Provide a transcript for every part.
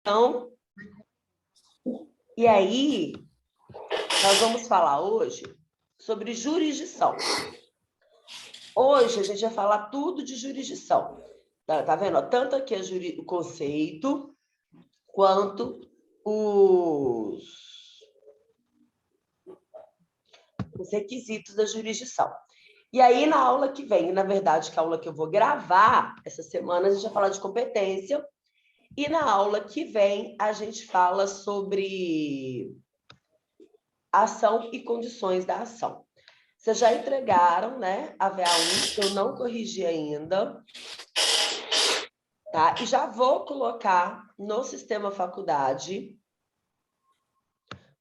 Então, e aí, nós vamos falar hoje sobre jurisdição. Hoje a gente vai falar tudo de jurisdição. Tá vendo? Tanto aqui o conceito, quanto os requisitos da jurisdição. E aí, na aula que vem, na verdade, que é a aula que eu vou gravar essa semana, a gente vai falar de competência. E na aula que vem, a gente fala sobre ação e condições da ação. Vocês já entregaram, né, a VA1, eu não corrigi ainda, tá? E já vou colocar no sistema faculdade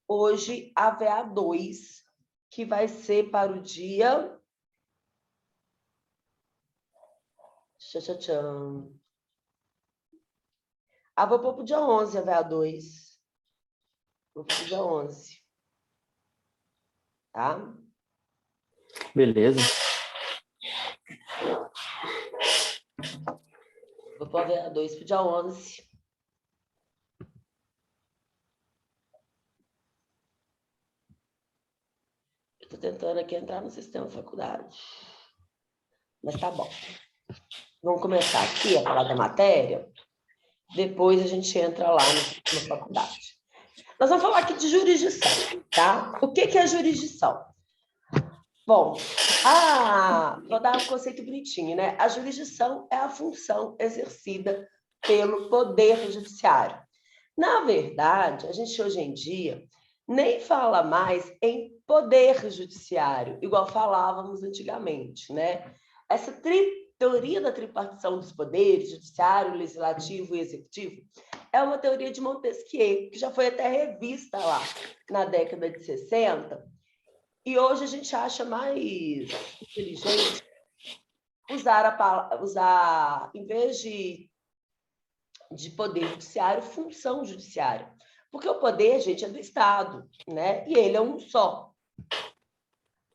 hoje a VA2, que vai ser para o dia... Tchan. Vou pôr para o dia 11 a VA2. Vou para o dia 11. Tá? Beleza. Vou pôr a VA2 para o dia 11. Estou tentando aqui entrar no sistema faculdade. Mas tá bom. Vamos começar aqui a falar da matéria. Depois a gente entra lá no sistema faculdade. Nós vamos falar aqui de jurisdição, tá? O que é jurisdição? Bom, vou dar um conceito bonitinho, né? A jurisdição é a função exercida pelo Poder Judiciário. Na verdade, a gente hoje em dia nem fala mais em Poder Judiciário, igual falávamos antigamente, né? Essa teoria da tripartição dos poderes, judiciário, legislativo e executivo, é uma teoria de Montesquieu, que já foi até revista lá na década de 60, e hoje a gente acha mais inteligente usar em vez de poder judiciário, função judiciária. Porque o poder, gente, é do Estado, né? E ele é um só.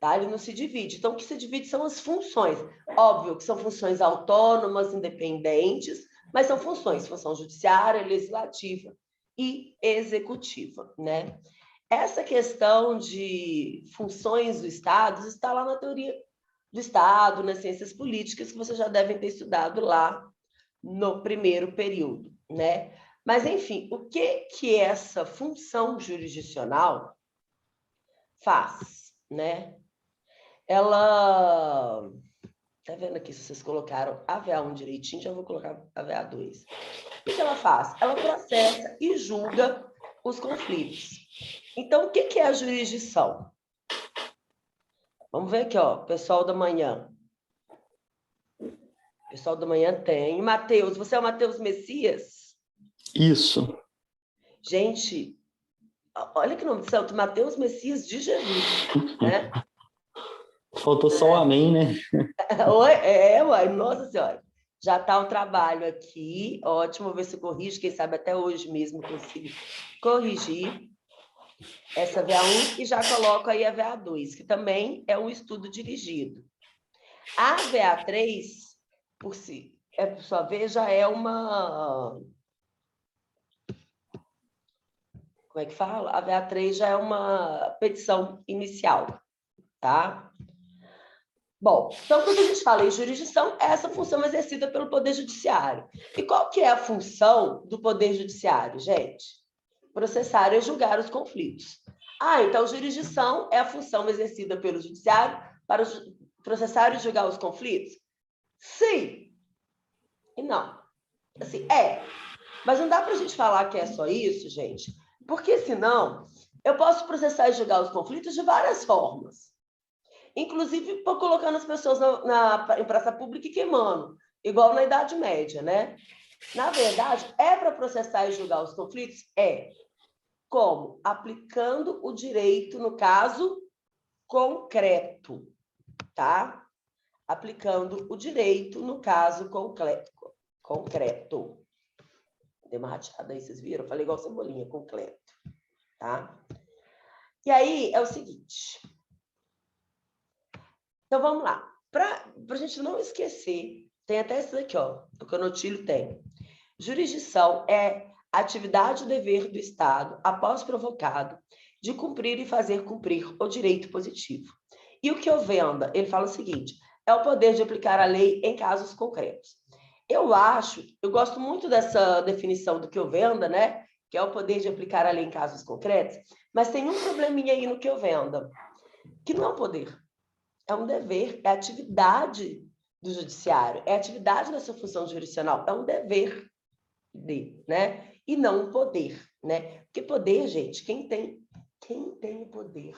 Tá? Ele não se divide. Então, o que se divide são as funções. Óbvio que são funções autônomas, independentes, mas são funções, função judiciária, legislativa e executiva, né? Essa questão de funções do Estado está lá na teoria do Estado, nas ciências políticas, que vocês já devem ter estudado lá no primeiro período, né? Mas, enfim, o que essa função jurisdicional faz, né? Ela... Tá vendo aqui, se vocês colocaram a VA1 direitinho, já vou colocar a VA2. O que ela faz? Ela processa e julga os conflitos. Então, o que é a jurisdição? Vamos ver aqui, ó, pessoal da manhã. Pessoal da manhã tem. Matheus, você é o Matheus Messias? Isso. Gente, olha que nome de santo, Matheus Messias de Jesus, né? Faltou só o amém, né? Uai, nossa senhora. Já está um trabalho aqui, ótimo, vou ver se eu corrijo, quem sabe até hoje mesmo consigo corrigir essa VA1 e já coloco aí a VA2, que também é um estudo dirigido. A VA3, por sua vez, já é uma... Como é que fala? A VA3 já é uma petição inicial, tá? Bom, então, quando a gente fala em jurisdição, é essa função exercida pelo Poder Judiciário. E qual que é a função do Poder Judiciário, gente? Processar e julgar os conflitos. Então, jurisdição é a função exercida pelo Judiciário para processar e julgar os conflitos? Sim. E não. Assim, mas não dá para a gente falar que é só isso, gente, porque senão eu posso processar e julgar os conflitos de várias formas. Inclusive colocando as pessoas em praça pública e queimando, igual na Idade Média, né? Na verdade, é para processar e julgar os conflitos? Como? Aplicando o direito, no caso, concreto, tá? Aplicando o direito, no caso, concreto. Dei uma rateada aí, vocês viram? Eu falei igual cebolinha, concreto, tá? E aí, é o seguinte... Então, vamos lá. Para a gente não esquecer, tem até isso aqui, ó, o que o Notílio tem. Jurisdição é atividade ou dever do Estado, após provocado, de cumprir e fazer cumprir o direito positivo. E o que eu venda, ele fala o seguinte, é o poder de aplicar a lei em casos concretos. Eu gosto muito dessa definição do que eu venda, né? Que é o poder de aplicar a lei em casos concretos, mas tem um probleminha aí no que eu venda, que não é um poder, é um dever, é atividade do judiciário, é atividade da sua função jurisdicional, é um dever né? E não um poder, né? Porque poder, gente, quem tem o poder?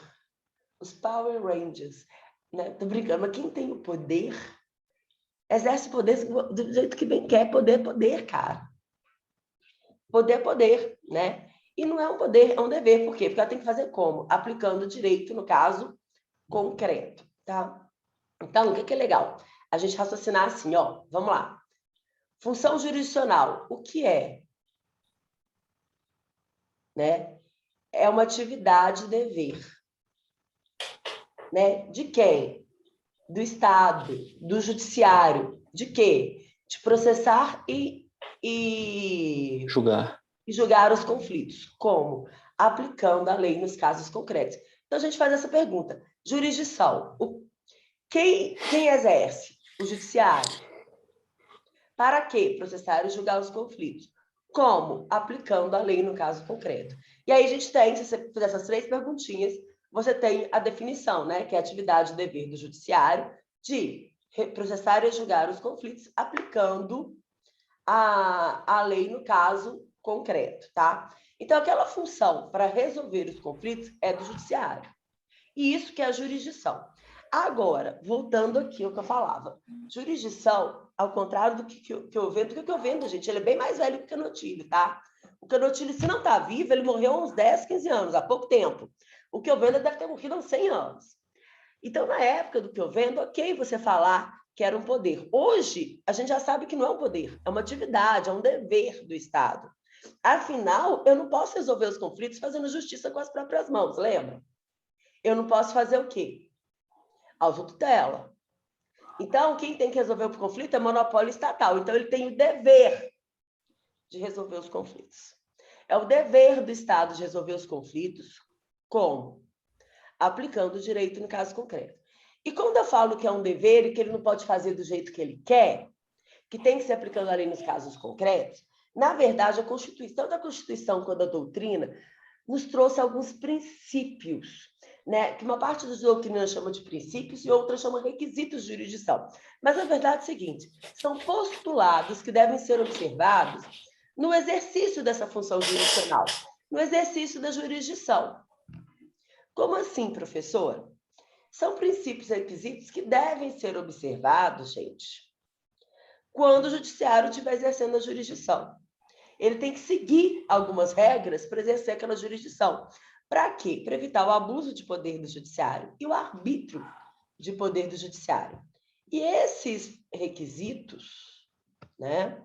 Os Power Rangers, né? Tô brincando, mas quem tem o poder exerce o poder do jeito que bem quer. Poder é poder, cara. Poder é poder, né? E não é um poder, é um dever. Por quê? Porque ela tem que fazer como? Aplicando o direito, no caso, concreto, tá? Então, o que é legal? A gente raciocinar assim, ó, vamos lá. Função jurisdicional, o que é? Né? É uma atividade dever. Né? De quem? Do Estado, do Judiciário. De quê? De processar e julgar os conflitos. Como? Aplicando a lei nos casos concretos. Então, a gente faz essa pergunta. Jurisdição. Quem exerce? O Judiciário. Para quê? Processar e julgar os conflitos. Como? Aplicando a lei no caso concreto. E aí a gente tem, se você fizer essas 3 perguntinhas, você tem a definição, né? Que é a atividade e dever do judiciário de processar e julgar os conflitos aplicando a lei no caso concreto, tá? Então, aquela função para resolver os conflitos é do judiciário. E isso que é a jurisdição. Agora, voltando aqui ao que eu falava, jurisdição, ao contrário do que eu vendo, que eu vendo, gente, ele é bem mais velho que o Canotilho, tá? O Canotilho, se não está vivo, ele morreu há uns 10, 15 anos, há pouco tempo. O que eu vendo deve ter morrido há uns 100 anos. Então, na época do que eu vendo, ok você falar que era um poder. Hoje, a gente já sabe que não é um poder, é uma atividade, é um dever do Estado. Afinal, eu não posso resolver os conflitos fazendo justiça com as próprias mãos, lembra? Eu não posso fazer o quê? Autotutela. Então, quem tem que resolver o conflito é monopólio estatal. Então, ele tem o dever de resolver os conflitos. É o dever do Estado de resolver os conflitos. Como? Aplicando o direito no caso concreto. E quando eu falo que é um dever e que ele não pode fazer do jeito que ele quer, que tem que ser aplicando a lei nos casos concretos, na verdade, a Constituição, tanto a Constituição quanto a doutrina, nos trouxe alguns princípios, né? Que uma parte das doutrinas chama de princípios e outra chama requisitos de jurisdição. Mas a verdade é a seguinte, são postulados que devem ser observados no exercício dessa função jurisdicional, no exercício da jurisdição. Como assim, professor? São princípios e requisitos que devem ser observados, gente, quando o judiciário estiver exercendo a jurisdição. Ele tem que seguir algumas regras para exercer aquela jurisdição. Para quê? Para evitar o abuso de poder do judiciário e o arbítrio de poder do judiciário. E esses requisitos, né,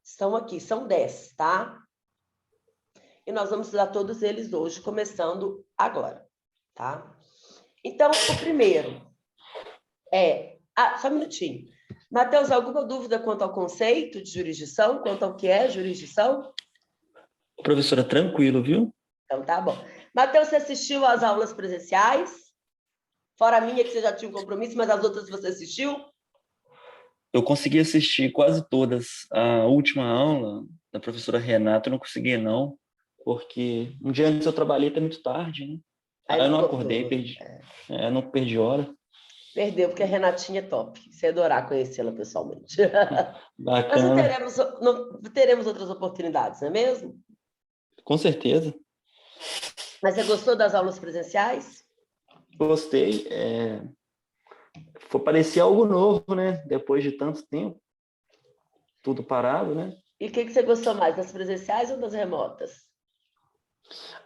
estão aqui, são 10, tá? E nós vamos estudar todos eles hoje, começando agora, tá? Então, o primeiro é... só um minutinho. Matheus, alguma dúvida quanto ao conceito de jurisdição, quanto ao que é jurisdição? Professora, tranquilo, viu? Então, tá bom. Matheus, você assistiu às aulas presenciais? Fora a minha, que você já tinha um compromisso, mas as outras você assistiu? Eu consegui assistir quase todas. A última aula da professora Renata eu não consegui, não, porque um dia antes eu trabalhei até muito tarde, né? Aí eu não acordei, não perdi hora. Perdeu, porque a Renatinha é top. Você ia adorar conhecê-la pessoalmente. Bacana. Mas teremos outras oportunidades, não é mesmo? Com certeza. Mas você gostou das aulas presenciais? Gostei. Parecia algo novo, né? Depois de tanto tempo, tudo parado, né? E o que você gostou mais, das presenciais ou das remotas?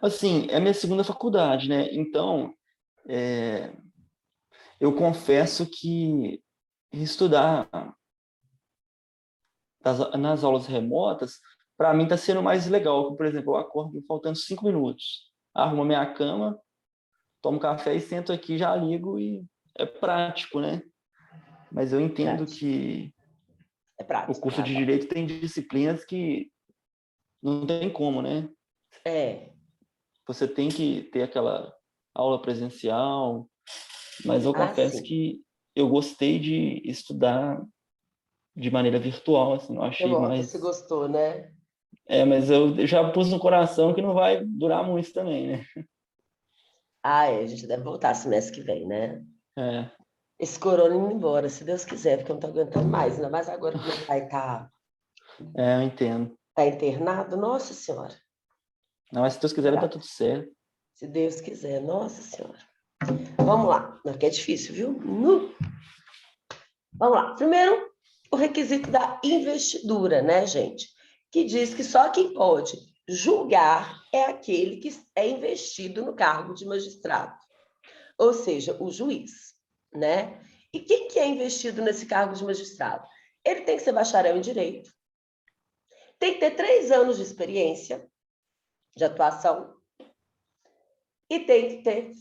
Assim, é a minha segunda faculdade, né? Então, eu confesso que estudar nas aulas remotas, para mim está sendo mais legal. Por exemplo, eu acordo faltando 5 minutos, arrumo minha cama, tomo café e sento aqui, já ligo e é prático, né? Mas eu entendo que É prático. O curso de Direito tem disciplinas que não tem como, né? Você tem que ter aquela aula presencial, mas eu confesso Sim. que eu gostei de estudar de maneira virtual, assim, eu achei mais... Você gostou, né? Mas eu já pus no coração que não vai durar muito também, né? A gente deve voltar semestre que vem, né? É. Esse corona indo embora, se Deus quiser, porque eu não tô aguentando mais, ainda mais agora que meu pai Eu entendo. tá internado. Nossa Senhora. Não, mas se Deus quiser vai dar tudo certo. Se Deus quiser, Nossa Senhora. Vamos lá, não que é difícil, viu? Vamos lá. Primeiro, o requisito da investidura, né, gente? Que diz que só quem pode julgar é aquele que é investido no cargo de magistrado, ou seja, o juiz, né? E quem que é investido nesse cargo de magistrado? Ele tem que ser bacharel em direito, tem que ter 3 anos de experiência de atuação e tem que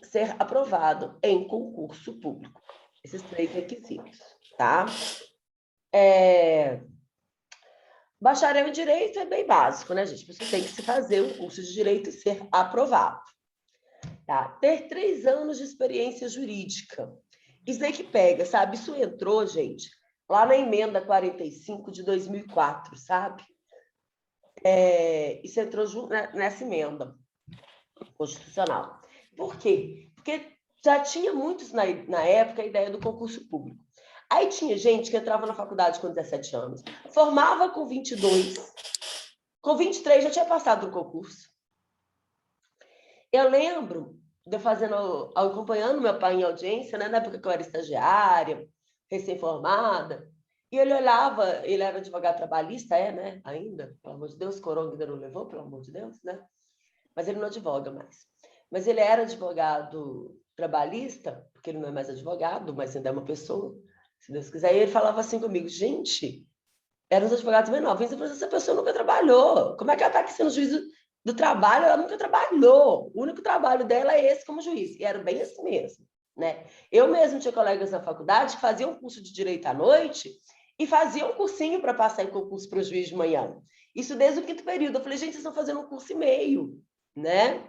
ser aprovado em concurso público. Esses 3 requisitos, tá? Bacharel em Direito é bem básico, né, gente? Você tem que se fazer um curso de Direito e ser aprovado. Tá? Ter 3 anos de experiência jurídica. Isso aí que pega, sabe? Isso entrou, gente, lá na emenda 45 de 2004, sabe? Isso entrou nessa emenda constitucional. Por quê? Porque já tinha muitos na época a ideia do concurso público. Aí tinha gente que entrava na faculdade com 17 anos, formava com 22, com 23 já tinha passado no concurso. Eu lembro de eu acompanhando meu pai em audiência, né, na época que eu era estagiária, recém-formada, e ele olhava, ele era advogado trabalhista, né, ainda, pelo amor de Deus, Coronga ainda não levou, pelo amor de Deus, né? Mas ele não advoga mais. Mas ele era advogado trabalhista, porque ele não é mais advogado, mas ainda é uma pessoa, se Deus quiser. E ele falava assim comigo, gente, eram os advogados mais novos, eu falei, essa pessoa nunca trabalhou. Como é que ela está aqui sendo juiz do trabalho? Ela nunca trabalhou. O único trabalho dela é esse como juiz. E era bem assim mesmo, né? Eu mesmo tinha colegas na faculdade que faziam um curso de direito à noite e faziam um cursinho para passar em concurso para o juiz de manhã. Isso desde o 5º período. Eu falei, gente, vocês estão fazendo um curso e meio, né?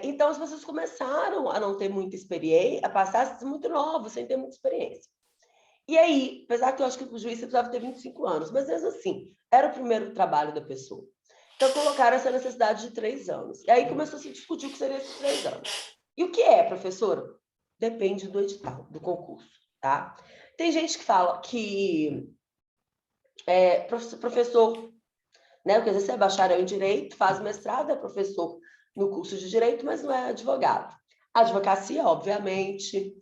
Então, as pessoas começaram a não ter muita experiência, a passar muito novos, sem ter muita experiência. E aí, apesar que eu acho que o juiz precisava ter 25 anos, mas mesmo assim, era o primeiro trabalho da pessoa. Então, colocaram essa necessidade de 3 anos. E aí começou a se discutir o que seria esses 3 anos. E o que é, professora? Depende do edital, do concurso, tá? Tem gente que fala que professor, né? Porque às vezes você é bacharel em Direito, faz mestrado, é professor no curso de Direito, mas não é advogado. A advocacia, obviamente,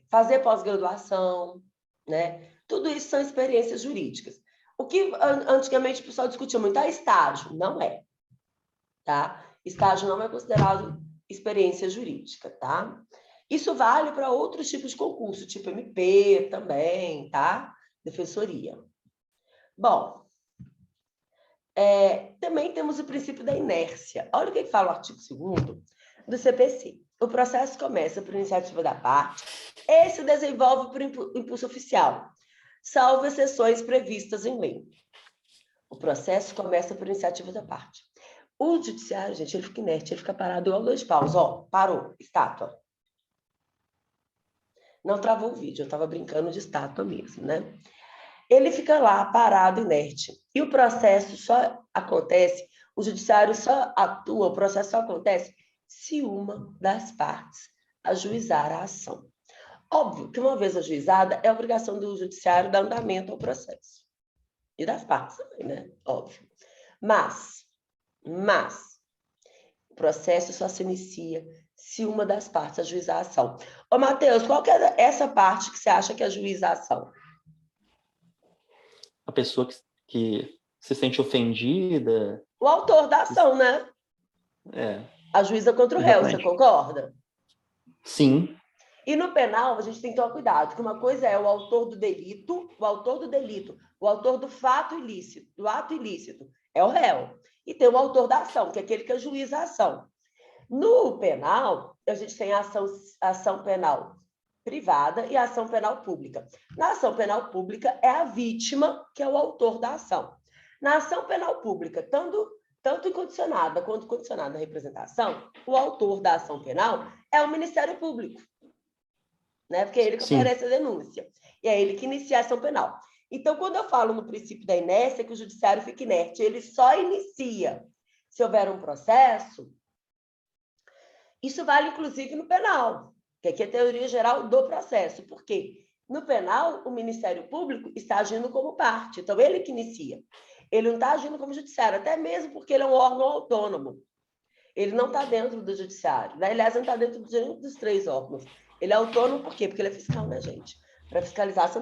fazer pós-graduação, né? Tudo isso são experiências jurídicas. O que antigamente o pessoal discutia muito é estágio, não é, tá? Estágio não é considerado experiência jurídica, tá? Isso vale para outros tipos de concurso, tipo MP também, tá? Defensoria. Bom, também temos o princípio da inércia. Olha o que fala o artigo 2º do CPC. O processo começa por iniciativa da parte e se desenvolve por impulso oficial, salvo exceções previstas em lei. O processo começa por iniciativa da parte. O judiciário, gente, ele fica inerte, ele fica parado igual 2 paus. Ó, parou, estátua. Não travou o vídeo, eu estava brincando de estátua mesmo, né? Ele fica lá, parado, inerte. E o processo só acontece, o judiciário só atua, o processo só acontece se uma das partes ajuizar a ação. Óbvio que uma vez ajuizada, é obrigação do judiciário dar andamento ao processo. E das partes também, né? Óbvio. Mas, o processo só se inicia se uma das partes ajuizar a ação. Ô, Matheus, qual que é essa parte que você acha que ajuiza a ação? A pessoa que se sente ofendida. O autor da ação, né? Ajuiza contra o réu, você concorda? Sim. E no penal, a gente tem que tomar cuidado, que uma coisa é o autor do delito, o autor do fato ilícito, do ato ilícito, é o réu. E tem o autor da ação, que é aquele que ajuiza a ação. No penal, a gente tem a ação penal privada e a ação penal pública. Na ação penal pública, é a vítima que é o autor da ação. Na ação penal pública, tanto incondicionada quanto condicionada à representação, o autor da ação penal é o Ministério Público, né? Porque é ele que oferece a denúncia. E é ele que inicia a ação penal. Então, quando eu falo no princípio da inércia, que o judiciário fica inerte, ele só inicia se houver um processo. Isso vale, inclusive, no penal, que aqui é a teoria geral do processo. Por quê? No penal, o Ministério Público está agindo como parte, então ele que inicia. Ele não está agindo como judiciário, até mesmo porque ele é um órgão autônomo. Ele não está dentro do judiciário, né? Aliás, ele não está dentro de nenhum dos 3 órgãos. Ele é autônomo por quê? Porque ele é fiscal, né, gente? Para fiscalizar, você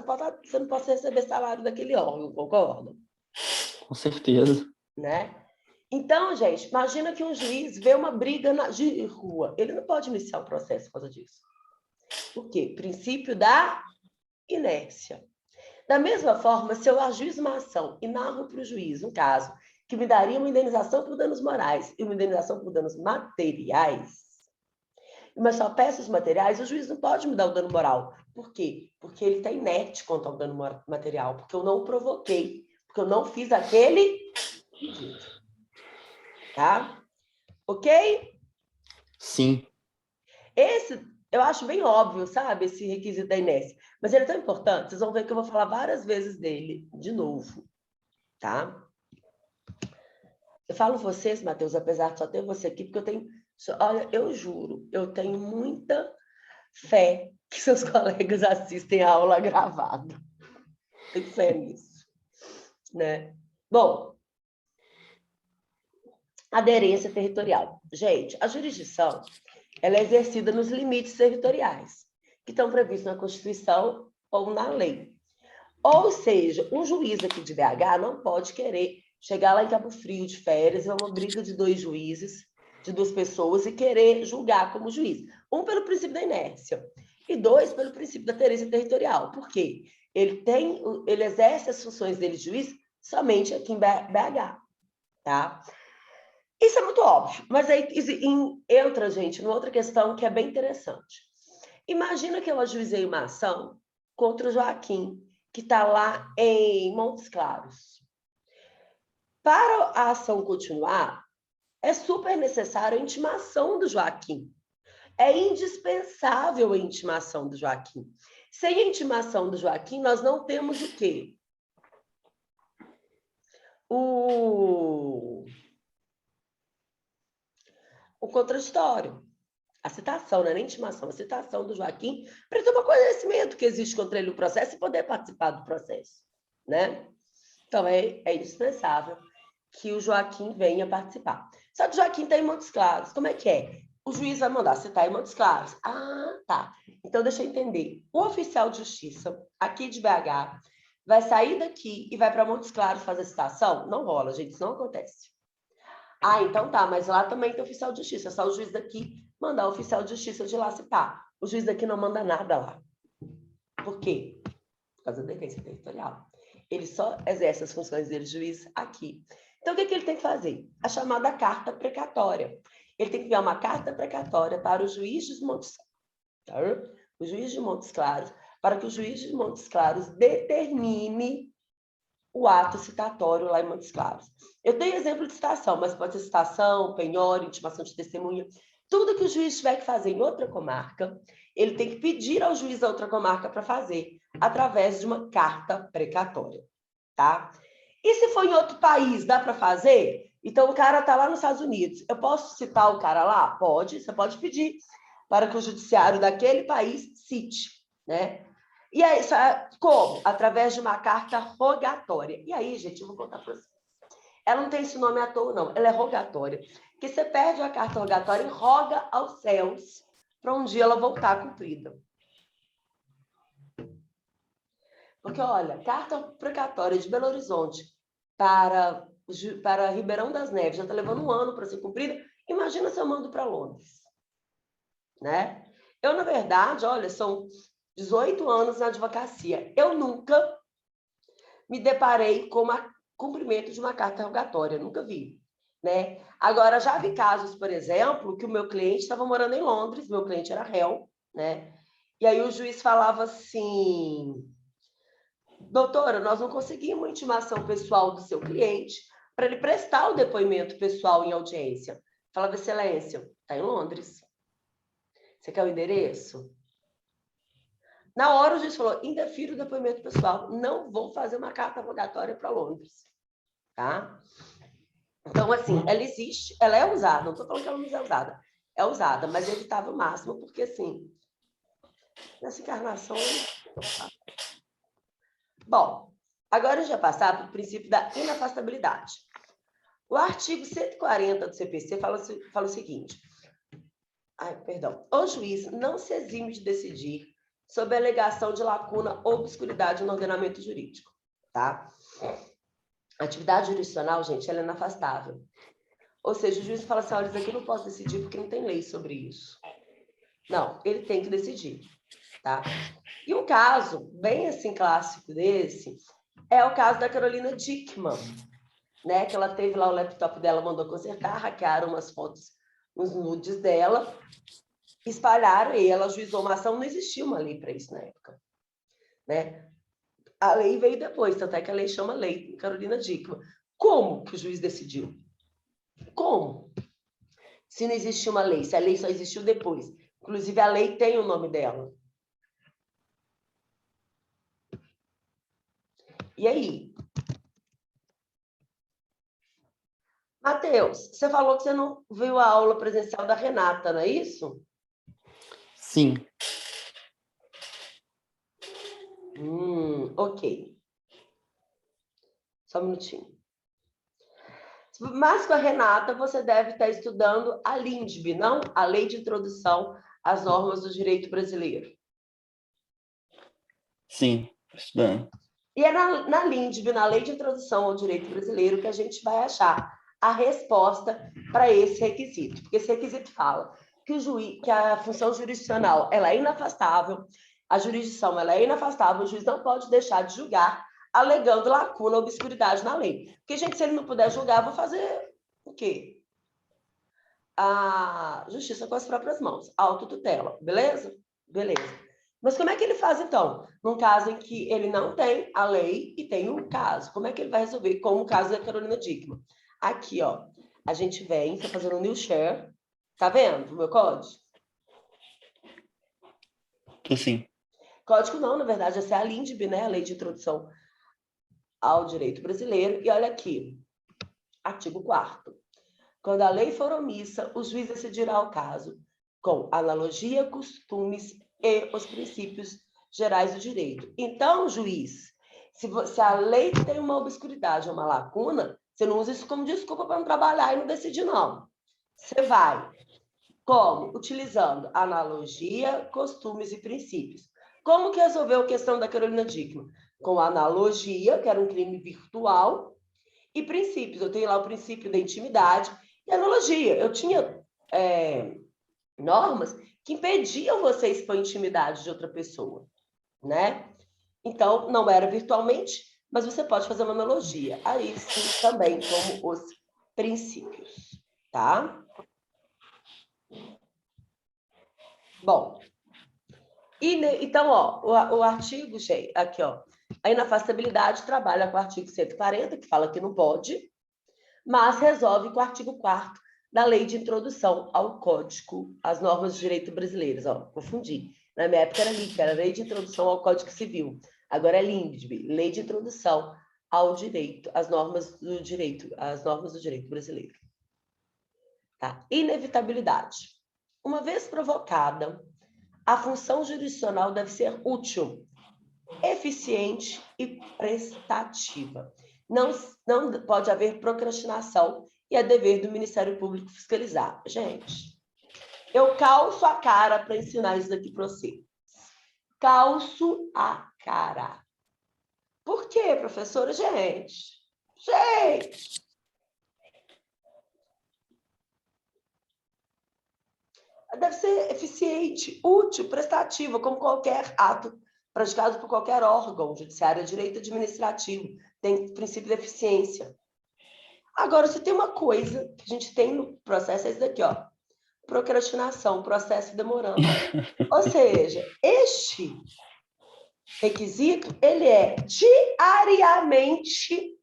não pode receber salário daquele órgão, concorda? Com certeza. Né? Então, gente, imagina que um juiz vê uma briga de rua. Ele não pode iniciar um processo por causa disso. Por quê? Princípio da inércia. Da mesma forma, se eu ajuizo uma ação e narro para o juiz um caso que me daria uma indenização por danos morais e uma indenização por danos materiais, mas só peço os materiais, o juiz não pode me dar o dano moral. Por quê? Porque ele está inerte quanto ao dano material, porque eu não o provoquei, porque eu não fiz aquele pedido. Tá? Ok? Sim. Esse, eu acho bem óbvio, sabe? Esse requisito da inércia. Mas ele é tão importante, vocês vão ver que eu vou falar várias vezes dele de novo. Tá? Eu falo vocês, Matheus, apesar de só ter você aqui, porque eu tenho... Olha, eu juro, eu tenho muita fé que seus colegas assistem a aula gravada. Tenho fé nisso. Né? Bom, aderência territorial. Gente, a jurisdição ela é exercida nos limites territoriais, que estão previstos na Constituição ou na lei. Ou seja, um juiz aqui de BH não pode querer chegar lá em Cabo Frio de férias, é uma briga de 2 juízes, de 2 pessoas, e querer julgar como juiz. Um, pelo princípio da inércia, e 2, pelo princípio da aderência territorial. Por quê? Ele exerce as funções dele de juiz somente aqui em BH. Tá? Isso é muito óbvio, mas aí entra, gente, numa outra questão que é bem interessante. Imagina que eu ajuizei uma ação contra o Joaquim, que está lá em Montes Claros. Para a ação continuar, é super necessário a intimação do Joaquim. É indispensável a intimação do Joaquim. Sem a intimação do Joaquim, nós não temos o quê? O contraditório. A citação, não é nem intimação, a citação do Joaquim, para ele tomar conhecimento que existe contra ele o processo e poder participar do processo. Né? Então, é indispensável que o Joaquim venha participar. Só que o Joaquim está em Montes Claros. Como é que é? O juiz vai mandar citar em Montes Claros. Ah, tá. Então, deixa eu entender. O oficial de justiça, aqui de BH, vai sair daqui e vai para Montes Claros fazer citação? Não rola, gente, isso não acontece. Ah, então tá, mas lá também tem oficial de justiça. Só o juiz daqui mandar o oficial de justiça de lá citar. O juiz daqui não manda nada lá. Por quê? Por causa da aderência territorial. Ele só exerce as funções dele, juiz, aqui. Então, o que ele tem que fazer? A chamada carta precatória. Ele tem que enviar uma carta precatória para o juiz de Montes Claros, o juiz de Montes Claros, para que o juiz de Montes Claros determine o ato citatório lá em Montes Claros. Eu tenho exemplo de citação, mas pode ser citação, penhora, intimação de testemunha. Tudo que o juiz tiver que fazer em outra comarca, ele tem que pedir ao juiz da outra comarca para fazer, através de uma carta precatória, tá? E se for em outro país, dá para fazer? Então, o cara está lá nos Estados Unidos. Eu posso citar o cara lá? Pode, você pode pedir para que o judiciário daquele país cite, né? E aí, como? Através de uma carta rogatória. E aí, gente, eu vou contar para vocês. Ela não tem esse nome à toa, não. Ela é rogatória. Porque você perde a carta rogatória e roga aos céus para um dia ela voltar cumprida. Porque, olha, carta precatória de Belo Horizonte para Ribeirão das Neves já está levando 1 ano para ser cumprida. Imagina se eu mando para Londres. Né? Eu, na verdade, olha, são 18 anos na advocacia. Eu nunca me deparei com o cumprimento de uma carta rogatória. Nunca vi. Né? Agora, já vi casos, por exemplo, que o meu cliente estava morando em Londres, meu cliente era réu, né? E aí o juiz falava assim: doutora, nós não conseguimos intimação pessoal do seu cliente para ele prestar o depoimento pessoal em audiência. Falava, excelência, está em Londres. Você quer o endereço? Na hora o juiz falou, indefiro o depoimento pessoal, não vou fazer uma carta rogatória para Londres. Tá? Então, assim, ela existe, ela é usada, não estou falando que ela não é usada, é usada, mas evitava o máximo, porque, assim, nessa encarnação... Bom, agora a gente vai passar para o princípio da inafastabilidade. O artigo 140 do CPC fala o seguinte, o juiz não se exime de decidir sobre a alegação de lacuna ou obscuridade no ordenamento jurídico, tá? A atividade jurisdicional, gente, ela é inafastável. Ou seja, o juiz fala assim, olha, isso aqui eu não posso decidir porque não tem lei sobre isso. Não, ele tem que decidir, tá? E um caso bem assim clássico desse é o caso da Carolina Dickmann, né? Que ela teve lá o laptop dela, mandou consertar, hackearam umas fotos, uns nudes dela, espalharam e ela ajuizou uma ação, não existia uma lei para isso na época, né? A lei veio depois, tanto é que a lei chama Lei Carolina Dickmann. Como que o juiz decidiu? Como? Se não existia uma lei, se a lei só existiu depois. Inclusive, a lei tem o nome dela. E aí? Matheus, você falou que você não viu a aula presencial da Renata, não é isso? Sim. Ok. Só um minutinho. Mas com a Renata, você deve estar estudando a LINDB, não? A Lei de Introdução às Normas do Direito Brasileiro. Sim, estudando. E é na LINDB, na Lei de Introdução ao Direito Brasileiro, que a gente vai achar a resposta para esse requisito. Porque esse requisito fala que a função jurisdicional ela é inafastável, a jurisdição ela é inafastável, o juiz não pode deixar de julgar alegando lacuna ou obscuridade na lei. Porque, gente, se ele não puder julgar, eu vou fazer o quê? A justiça com as próprias mãos, autotutela, beleza? Beleza. Mas como é que ele faz, então? Num caso em que ele não tem a lei e tem um caso, como é que ele vai resolver? Como o caso da Carolina Dickmann. Aqui, ó, a gente vem, está fazendo um new share. Tá vendo o meu código? Tô sim. Código não, na verdade, essa é a LINDB, né? A Lei de Introdução ao Direito Brasileiro. E olha aqui, artigo 4º. Quando a lei for omissa, o juiz decidirá o caso com analogia, costumes e os princípios gerais do direito. Então, juiz, se a lei tem uma obscuridade, uma lacuna, você não usa isso como desculpa para não trabalhar e não decidir, não. Você vai. Como? Utilizando analogia, costumes e princípios. Como que resolveu a questão da Carolina Dickmann? Com analogia, que era um crime virtual, e princípios. Eu tenho lá o princípio da intimidade e analogia. Eu tinha normas que impediam você expor a intimidade de outra pessoa, né? Então, não era virtualmente, mas você pode fazer uma analogia. Aí, sim, também como os princípios, tá? Bom, então, ó, o artigo, gente, aqui, ó, a inafastabilidade trabalha com o artigo 140, que fala que não pode, mas resolve com o artigo 4º da Lei de Introdução ao Código, às Normas de Direito Brasileiras. Ó, confundi. Na minha época era LIC, era Lei de Introdução ao Código Civil. Agora é LINDB, Lei de Introdução ao Direito, às Normas do Direito Brasileiro. Tá? Inevitabilidade. Uma vez provocada, a função jurisdicional deve ser útil, eficiente e prestativa. Não pode haver procrastinação e é dever do Ministério Público fiscalizar. Gente, eu calço a cara para ensinar isso daqui para você. Calço a cara. Por quê, professora? Gente! Deve ser eficiente, útil, prestativa, como qualquer ato praticado por qualquer órgão judiciário, direito administrativo, tem princípio de eficiência. Agora, se tem uma coisa que a gente tem no processo, é isso daqui, ó. procrastinação, processo demorando. Ou seja, este requisito, ele é diariamente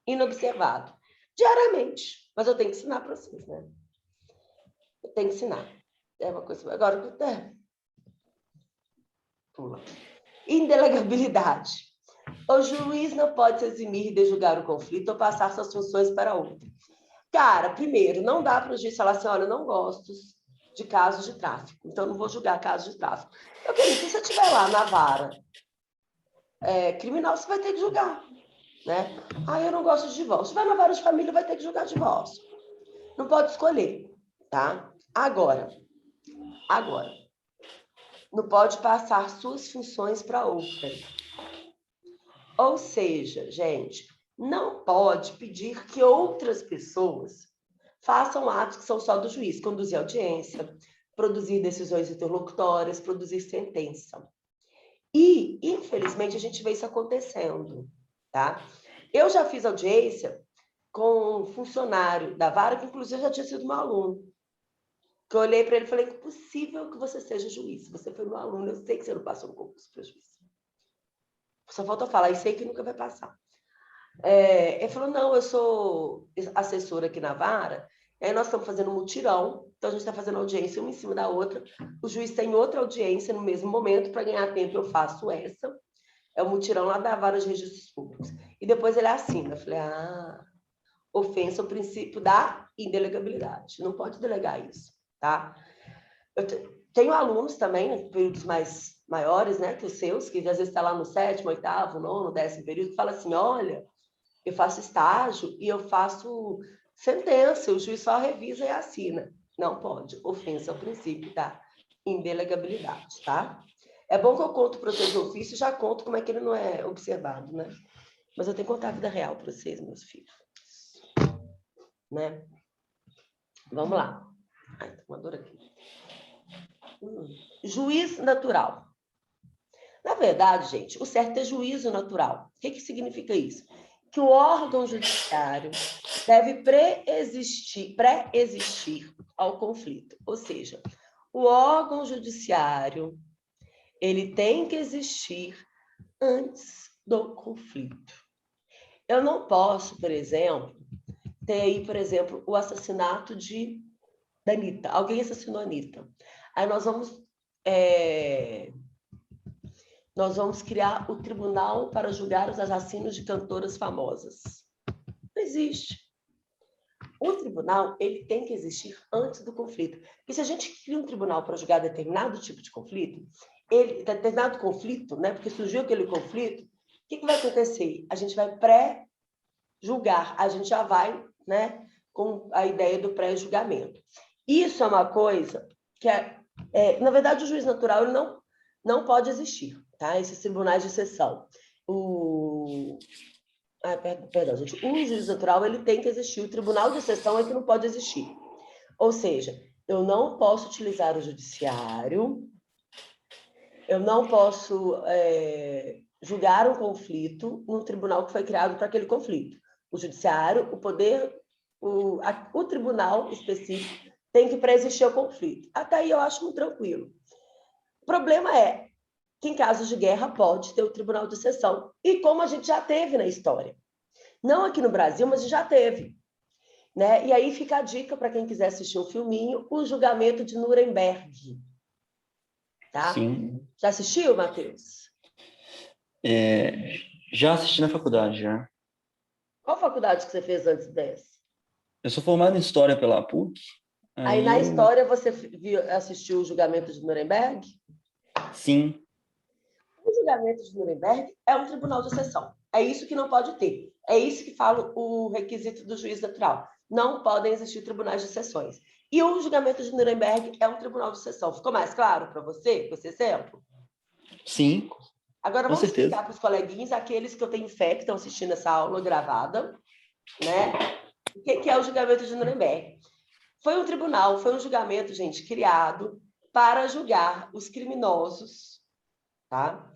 inobservado. Diariamente. Mas eu tenho que ensinar para vocês, né? Eu tenho que ensinar. É uma coisa... Agora, pula. Indelegabilidade. O juiz não pode se eximir de julgar o conflito ou passar suas funções para outro. Cara, primeiro, não dá para o juiz falar assim, olha, eu não gosto de casos de tráfico, então não vou julgar casos de tráfico. Eu quero que se você estiver lá na vara criminal, você vai ter que julgar. Né? Eu não gosto de divórcio. Se vai na vara de família, vai ter que julgar divórcio. Não pode escolher, tá? Agora, não pode passar suas funções para outra. Ou seja, gente, não pode pedir que outras pessoas façam atos que são só do juiz, conduzir audiência, produzir decisões interlocutórias, produzir sentença. E, infelizmente, a gente vê isso acontecendo, tá? Eu já fiz audiência com um funcionário da vara, que inclusive já tinha sido meu aluno. Que eu olhei para ele e falei, é possível que você seja juiz. Você foi meu aluno, eu sei que você não passou no concurso para juiz. Só falta falar, e sei que nunca vai passar. Ele falou, não, eu sou assessora aqui na vara, e aí nós estamos fazendo um mutirão, então a gente está fazendo audiência uma em cima da outra, o juiz tem outra audiência no mesmo momento, para ganhar tempo eu faço essa, é o mutirão lá da vara de registros públicos. E depois ele assina. Eu falei, ofensa ao princípio da indelegabilidade, não pode delegar isso, tá? Eu tenho alunos também, em períodos maiores, né, que os seus, que às vezes está lá no 7º, 8º, 9º, 10º período, que fala assim, olha, eu faço estágio e eu faço sentença, o juiz só revisa e assina. Não pode, ofensa ao princípio da indelegabilidade, tá? É bom que eu conto para vocês o ofício, já conto como é que ele não é observado, né? Mas eu tenho que contar a vida real para vocês, meus filhos. Né? Vamos lá. Ai, tô com uma dor aqui. Juiz natural. Na verdade, gente, o certo é juízo natural. O que significa isso? Que o órgão judiciário deve pré-existir ao conflito. Ou seja, o órgão judiciário ele tem que existir antes do conflito. Eu não posso, por exemplo, ter aí, por exemplo, o assassinato da Anitta. Alguém assassinou a Anitta. Aí nós vamos criar o tribunal para julgar os assassinos de cantoras famosas. Não existe. O tribunal ele tem que existir antes do conflito. Porque se a gente cria um tribunal para julgar determinado tipo de conflito, determinado conflito, né? Porque surgiu aquele conflito, o que vai acontecer? A gente vai pré-julgar, a gente já vai, né, com a ideia do pré-julgamento. Isso é uma coisa que, na verdade, o juiz natural ele não pode existir, tá? Esses tribunais de exceção. Perdão, gente. O juiz natural ele tem que existir. O tribunal de exceção é que não pode existir. Ou seja, eu não posso utilizar o judiciário, eu não posso julgar um conflito num tribunal que foi criado para aquele conflito. O judiciário, o poder, o tribunal específico tem que pré-existir o conflito. Até aí eu acho muito tranquilo. O problema é que em casos de guerra pode ter o tribunal de exceção. E como a gente já teve na história. Não aqui no Brasil, mas já teve. Né? E aí fica a dica para quem quiser assistir um filminho, o julgamento de Nuremberg. Tá? Sim. Já assistiu, Matheus? Já assisti na faculdade, já. Qual faculdade que você fez antes dessa? Eu sou formado em História pela PUC. Aí na história você assistiu o julgamento de Nuremberg? Sim. O julgamento de Nuremberg é um tribunal de exceção. É isso que não pode ter. É isso que fala o requisito do juiz natural. Não podem existir tribunais de exceções. E o julgamento de Nuremberg é um tribunal de exceção. Ficou mais claro para você, esse exemplo? Sim. Agora vamos explicar para os coleguinhas, aqueles que eu tenho fé que estão assistindo essa aula gravada, né? O que é o julgamento de Nuremberg? Foi um julgamento, gente, criado para julgar os criminosos, tá?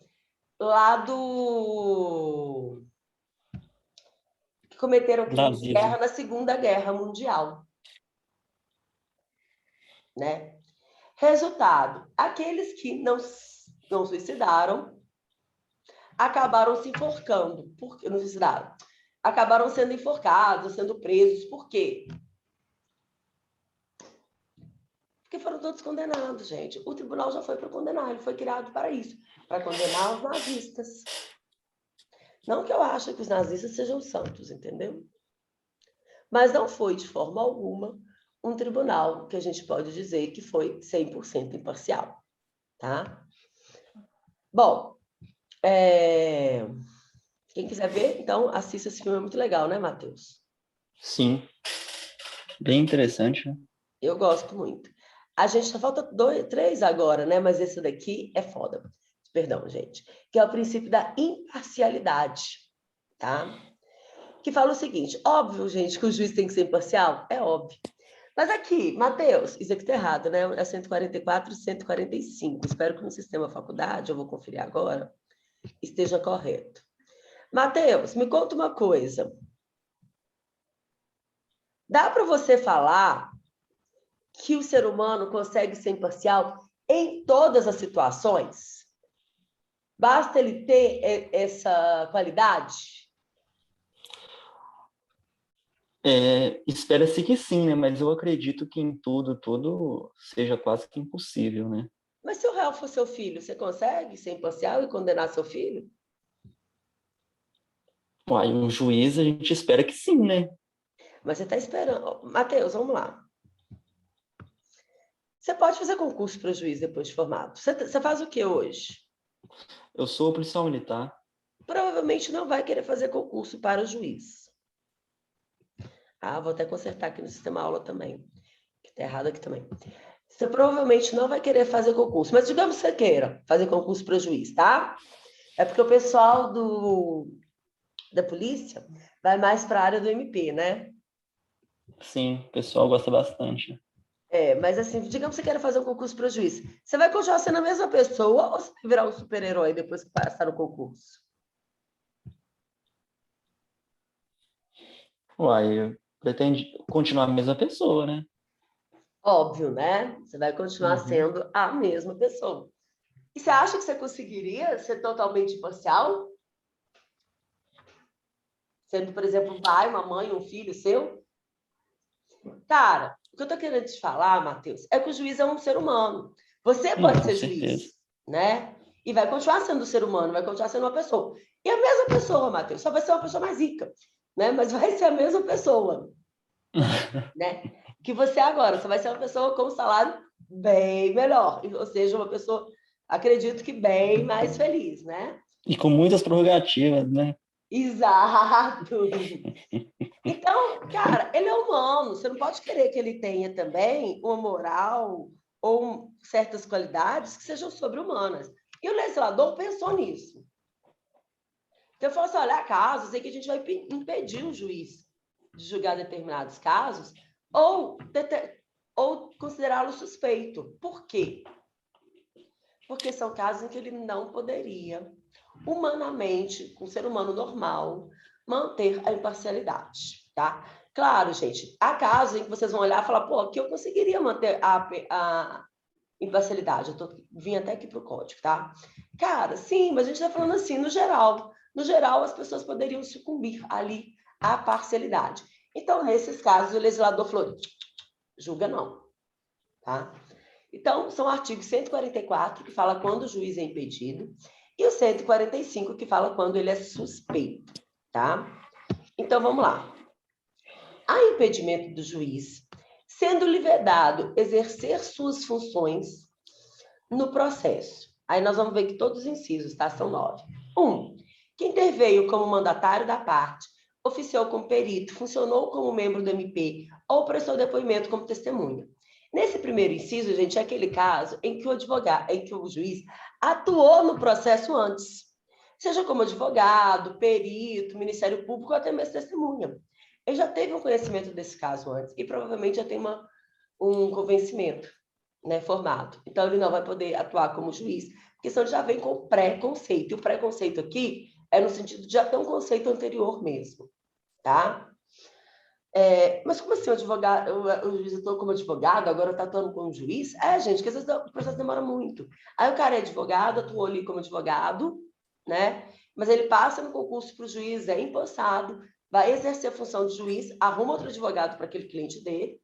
Lá que cometeram crimes de guerra na Segunda Guerra Mundial. né? Resultado, aqueles que não suicidaram acabaram se enforcando. Não suicidaram. Acabaram sendo enforcados, sendo presos. Por quê? Porque foram todos condenados, gente. O tribunal já foi para condenar, ele foi criado para isso, para condenar os nazistas. Não que eu ache que os nazistas sejam santos, entendeu? Mas não foi, de forma alguma, um tribunal que a gente pode dizer que foi 100% imparcial, tá? Bom, quem quiser ver, então, assista esse filme, é muito legal, né, Matheus? Sim, bem interessante, né? Eu gosto muito. A gente só falta 3 agora, né? Mas esse daqui é foda. Perdão, gente. Que é o princípio da imparcialidade, tá? Que fala o seguinte, óbvio, gente, que o juiz tem que ser imparcial? É óbvio. Mas aqui, Matheus, isso aqui está errado, né? É 144 e 145. Espero que no sistema faculdade, eu vou conferir agora, esteja correto. Matheus, me conta uma coisa. Dá para você falar que o ser humano consegue ser imparcial em todas as situações? Basta ele ter essa qualidade? Espera-se que sim, né? Mas eu acredito que em tudo seja quase que impossível, né? Mas se o réu for seu filho, você consegue ser imparcial e condenar seu filho? Uai, um juiz, a gente espera que sim, né? Mas você está esperando. Matheus, vamos lá. Você pode fazer concurso para juiz depois de formado. Você faz o que hoje? Eu sou policial militar. Provavelmente não vai querer fazer concurso para o juiz. Ah, vou até consertar aqui no sistema aula também, que está errado aqui também. Você provavelmente não vai querer fazer concurso, mas digamos que você queira fazer concurso para juiz, tá? É porque o pessoal da polícia vai mais para a área do MP, né? Sim, o pessoal gosta bastante. Mas assim, digamos que você queira fazer um concurso para juiz. Você vai continuar sendo a mesma pessoa ou você vai virar um super-herói depois que passar no concurso? Uai, pretende continuar a mesma pessoa, né? Óbvio, né? Você vai continuar sendo a mesma pessoa. E você acha que você conseguiria ser totalmente imparcial? Sendo, por exemplo, um pai, uma mãe, um filho seu? Cara, o que eu tô querendo te falar, Matheus, é que o juiz é um ser humano. Você pode Com ser certeza. juiz, né? E vai continuar sendo ser humano, vai continuar sendo uma pessoa. E a mesma pessoa, Matheus, só vai ser uma pessoa mais rica, né? Mas vai ser a mesma pessoa, né? Que você agora, você vai ser uma pessoa com um salário bem melhor, ou seja, uma pessoa, acredito que bem mais feliz, né? E com muitas prerrogativas, né? Exato. Então, cara, ele é humano. Você não pode querer que ele tenha também uma moral ou certas qualidades que sejam sobre-humanas. E o legislador pensou nisso. Então, falou assim, olha, há casos em que a gente vai impedir o juiz de julgar determinados casos ou considerá-lo suspeito. Por quê? Porque são casos em que ele não poderia, humanamente, com um ser humano normal, manter a imparcialidade, tá? Claro, gente, há casos em que vocês vão olhar e falar, pô, aqui eu conseguiria manter a imparcialidade. Vim até aqui para o código, tá? Cara, sim, mas a gente está falando assim, no geral. No geral, as pessoas poderiam sucumbir ali à parcialidade. Então, nesses casos, o legislador falou, julga não, tá? Então, são artigos 144, que fala quando o juiz é impedido, e o 145, que fala quando ele é suspeito, tá? Então, vamos lá. Há impedimento do juiz, sendo-lhe vedado exercer suas funções no processo. Aí nós vamos ver que todos os incisos, tá? São 9. 1. Que interveio como mandatário da parte, oficiou como perito, funcionou como membro do MP ou prestou depoimento como testemunha. Nesse primeiro inciso, gente, é aquele caso em que o advogado, em que o juiz atuou no processo antes, seja como advogado, perito, Ministério Público ou até mesmo testemunha. Ele já teve um conhecimento desse caso antes e provavelmente já tem um convencimento, né, formado. Então, ele não vai poder atuar como juiz, porque senão ele já vem com preconceito. E o preconceito aqui é no sentido de já ter um conceito anterior mesmo, tá? Mas como assim o juiz atuou como advogado, agora está atuando como juiz? Gente, que às vezes o processo demora muito. Aí o cara é advogado, atuou ali como advogado, né? Mas ele passa no concurso para o juiz, é empossado, vai exercer a função de juiz, arruma outro advogado para aquele cliente dele,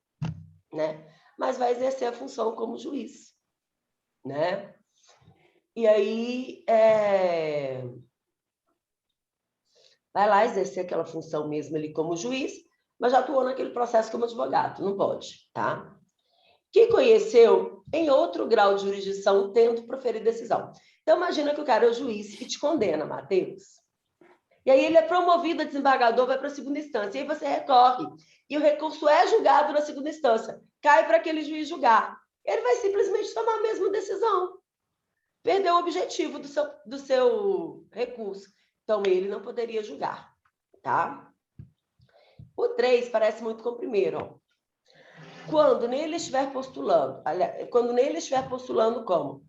né? Mas vai exercer a função como juiz, né? E aí vai lá exercer aquela função mesmo ali como juiz, mas já atuou naquele processo como advogado, não pode, tá? Que conheceu em outro grau de jurisdição tendo proferido decisão. Então, imagina que o cara é o juiz e te condena, Matheus. E aí ele é promovido a desembargador, vai para a segunda instância, e aí você recorre. E o recurso é julgado na segunda instância. Cai para aquele juiz julgar. Ele vai simplesmente tomar a mesma decisão. Perdeu o objetivo do seu recurso. Então, ele não poderia julgar, tá? O 3 parece muito com o primeiro, ó. Quando nele estiver postulando como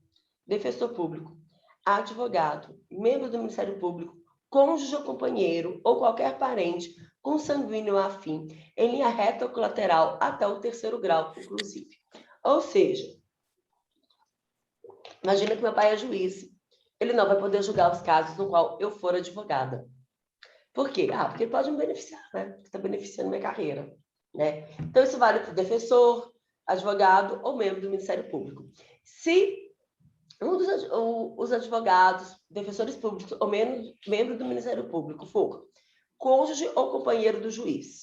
defensor público, advogado, membro do Ministério Público, cônjuge ou companheiro ou qualquer parente consanguíneo afim, em linha reta ou colateral até o 3º grau, inclusive. Ou seja, imagina que meu pai é juiz. Ele não vai poder julgar os casos no qual eu for advogada. Por quê? Porque ele pode me beneficiar, né? Porque está beneficiando minha carreira, né? Então, isso vale para o defensor, advogado ou membro do Ministério Público. Se os advogados, defensores públicos ou membro do Ministério Público for cônjuge ou companheiro do juiz,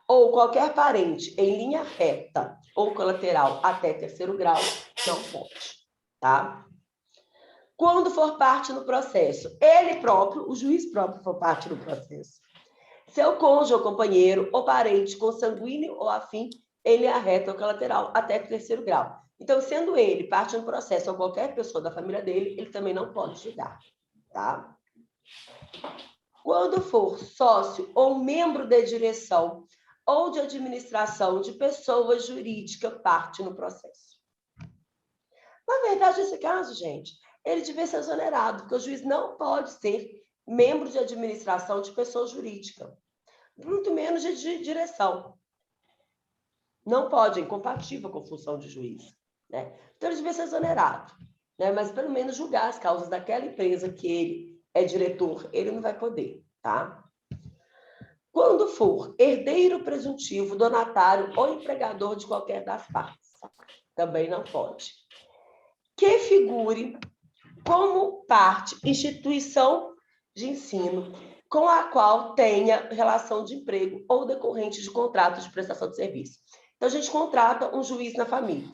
ou qualquer parente em linha reta ou colateral até 3º grau, não pode, tá? Quando for parte no processo, ele próprio, o juiz próprio for parte do processo, seu cônjuge ou companheiro ou parente consanguíneo ou afim em linha reta ou colateral até 3º grau. Então, sendo ele parte no processo ou qualquer pessoa da família dele, ele também não pode julgar, tá? Quando for sócio ou membro de direção ou de administração de pessoa jurídica parte no processo. Na verdade, nesse caso, gente, ele devia ser exonerado, porque o juiz não pode ser membro de administração de pessoa jurídica, muito menos de direção. Não pode, é incompatível com a função de juiz, né? Então, ele devia ser exonerado, né? Mas pelo menos julgar as causas daquela empresa que ele é diretor, ele não vai poder, tá? Quando for herdeiro presuntivo, donatário ou empregador de qualquer das partes, também não pode. Que figure como parte instituição de ensino com a qual tenha relação de emprego ou decorrente de contrato de prestação de serviço. Então, a gente contrata um juiz na família.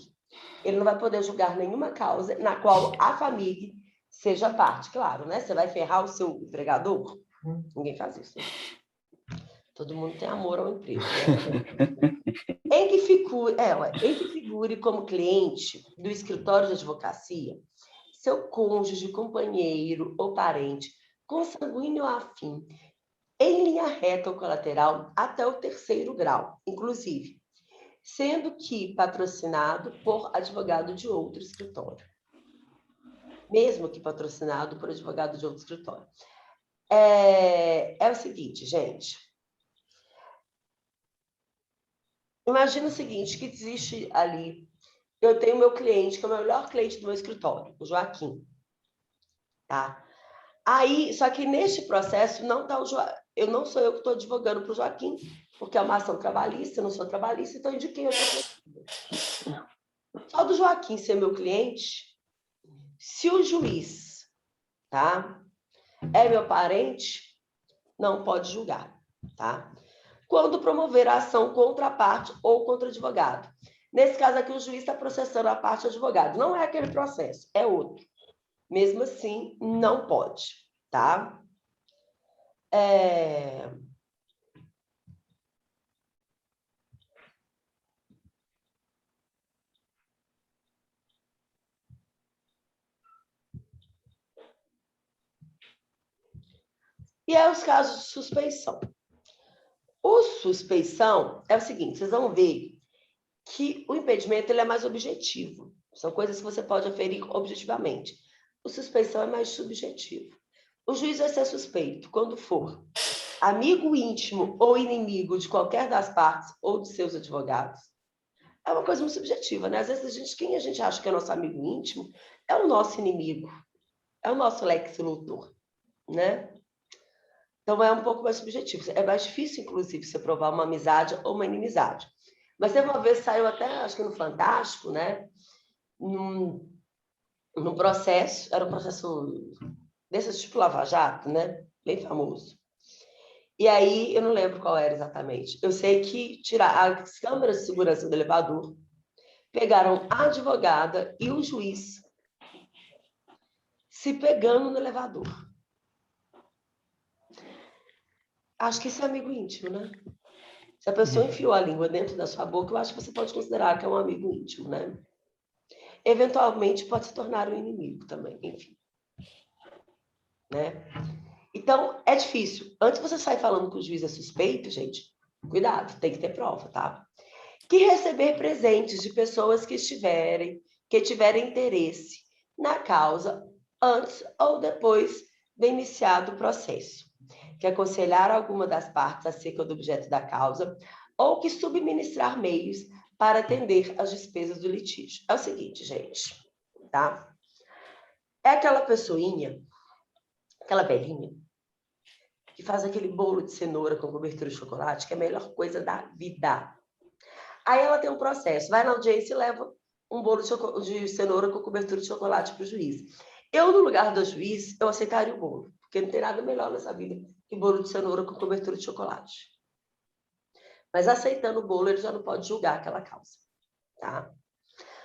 Ele não vai poder julgar nenhuma causa na qual a família seja parte. Claro, né? Você vai ferrar o seu empregador? Ninguém faz isso. Né? Todo mundo tem amor ao emprego. Né? Em que figure como cliente do escritório de advocacia, seu cônjuge, companheiro ou parente, consanguíneo ou afim, em linha reta ou colateral até o 3º grau, inclusive, sendo que patrocinado por advogado de outro escritório. Mesmo que patrocinado por advogado de outro escritório. É o seguinte, gente. Imagina o seguinte, que existe ali. Eu tenho meu cliente, que é o melhor cliente do meu escritório, o Joaquim. Tá? Aí, só que neste processo não está o Joaquim. Não sou eu que estou advogando para o Joaquim, porque é uma ação trabalhista, eu não sou trabalhista, então eu indiquei outra pessoa. Só do Joaquim ser meu cliente, se o juiz, tá, é meu parente, não pode julgar, tá? Quando promover a ação contra a parte ou contra o advogado. Nesse caso aqui, o juiz está processando a parte do advogado. Não é aquele processo, é outro. Mesmo assim, não pode, tá? E é os casos de suspeição. O suspeição é o seguinte, vocês vão ver que o impedimento ele é mais objetivo. São coisas que você pode aferir objetivamente. O suspeição é mais subjetivo. O juiz vai ser suspeito quando for amigo íntimo ou inimigo de qualquer das partes ou de seus advogados, é uma coisa muito subjetiva, né? Às vezes, quem a gente acha que é nosso amigo íntimo é o nosso inimigo, é o nosso lex luthor, né? Então, é um pouco mais subjetivo. É mais difícil, inclusive, você provar uma amizade ou uma inimizade. Mas teve uma vez, saiu até, acho que no Fantástico, né? Num processo, era um processo desse tipo Lava Jato, né? Bem famoso. E aí, eu não lembro qual era exatamente. Eu sei que as câmeras de segurança do elevador pegaram a advogada e o juiz se pegando no elevador. Acho que isso é amigo íntimo, né? Se a pessoa enfiou a língua dentro da sua boca, eu acho que você pode considerar que é um amigo íntimo, né? Eventualmente pode se tornar um inimigo também, enfim. Né? Então, é difícil. Antes de você sair falando que o juiz é suspeito, gente, cuidado, tem que ter prova, tá? Que receber presentes de pessoas que tiverem interesse na causa antes ou depois de iniciado o processo. Que aconselhar alguma das partes acerca do objeto da causa ou que subministrar meios para atender às despesas do litígio. É o seguinte, gente, tá? É aquela pessoinha, aquela velhinha, que faz aquele bolo de cenoura com cobertura de chocolate, que é a melhor coisa da vida. Aí ela tem um processo, vai na audiência e leva um bolo de cenoura com cobertura de chocolate para o juiz. Eu, no lugar do juiz, eu aceitaria o bolo, porque não tem nada melhor nessa vida que bolo de cenoura com cobertura de chocolate. Mas aceitando o bolo, ele já não pode julgar aquela causa. Tá?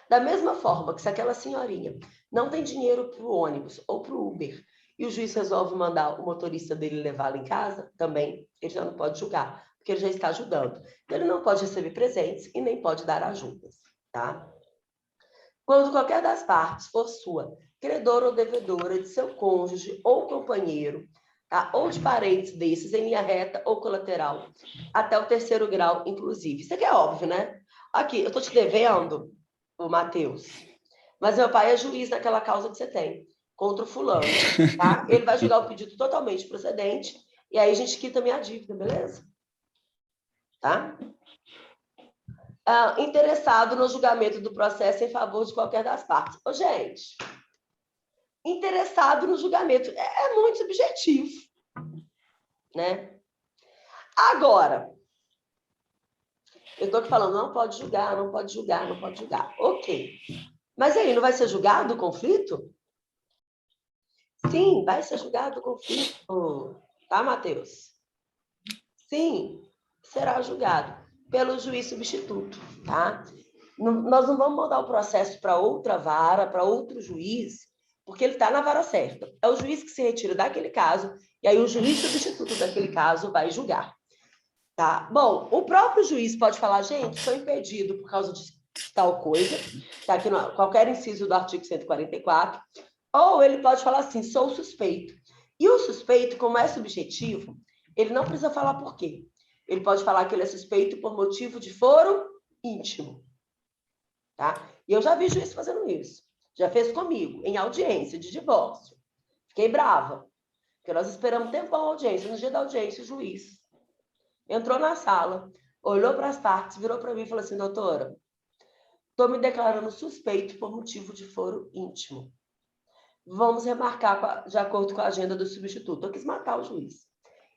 Da mesma forma que se aquela senhorinha não tem dinheiro para o ônibus ou para o Uber e o juiz resolve mandar o motorista dele levá-la em casa, também ele já não pode julgar, porque ele já está ajudando. Então, ele não pode receber presentes e nem pode dar ajudas. Tá? Quando qualquer das partes for sua, credora ou devedora de seu cônjuge ou companheiro, tá? Ou de parentes desses, em linha reta ou colateral, até o 3º grau, inclusive. Isso aqui é óbvio, né? Aqui, eu estou te devendo, o Matheus, mas meu pai é juiz naquela causa que você tem, contra o fulano, tá? Ele vai julgar o pedido totalmente procedente, e aí a gente quita minha dívida, beleza? Tá? Interessado no julgamento do processo em favor de qualquer das partes. Ô, gente, interessado no julgamento é muito subjetivo, né? Agora, eu estou aqui falando, não pode julgar, não pode julgar, não pode julgar. Ok. Mas aí, não vai ser julgado o conflito? Sim, vai ser julgado o conflito. Tá, Matheus? Sim, será julgado pelo juiz substituto, tá? Nós não vamos mandar o processo para outra vara, para outro juiz, porque ele está na vara certa. É o juiz que se retira daquele caso, e aí o juiz substituto daquele caso vai julgar. Tá? Bom, o próprio juiz pode falar, gente, sou impedido por causa de tal coisa, tá aqui no qualquer inciso do artigo 144, ou ele pode falar assim, sou suspeito. E o suspeito, como é subjetivo, ele não precisa falar por quê. Ele pode falar que ele é suspeito por motivo de foro íntimo. Tá? E eu já vi juiz fazendo isso. Já fez comigo, em audiência de divórcio. Fiquei brava, porque nós esperamos tempo a audiência. No dia da audiência, o juiz entrou na sala, olhou para as partes, virou para mim e falou assim, doutora, estou me declarando suspeito por motivo de foro íntimo. Vamos remarcar de acordo com a agenda do substituto. Eu quis matar o juiz.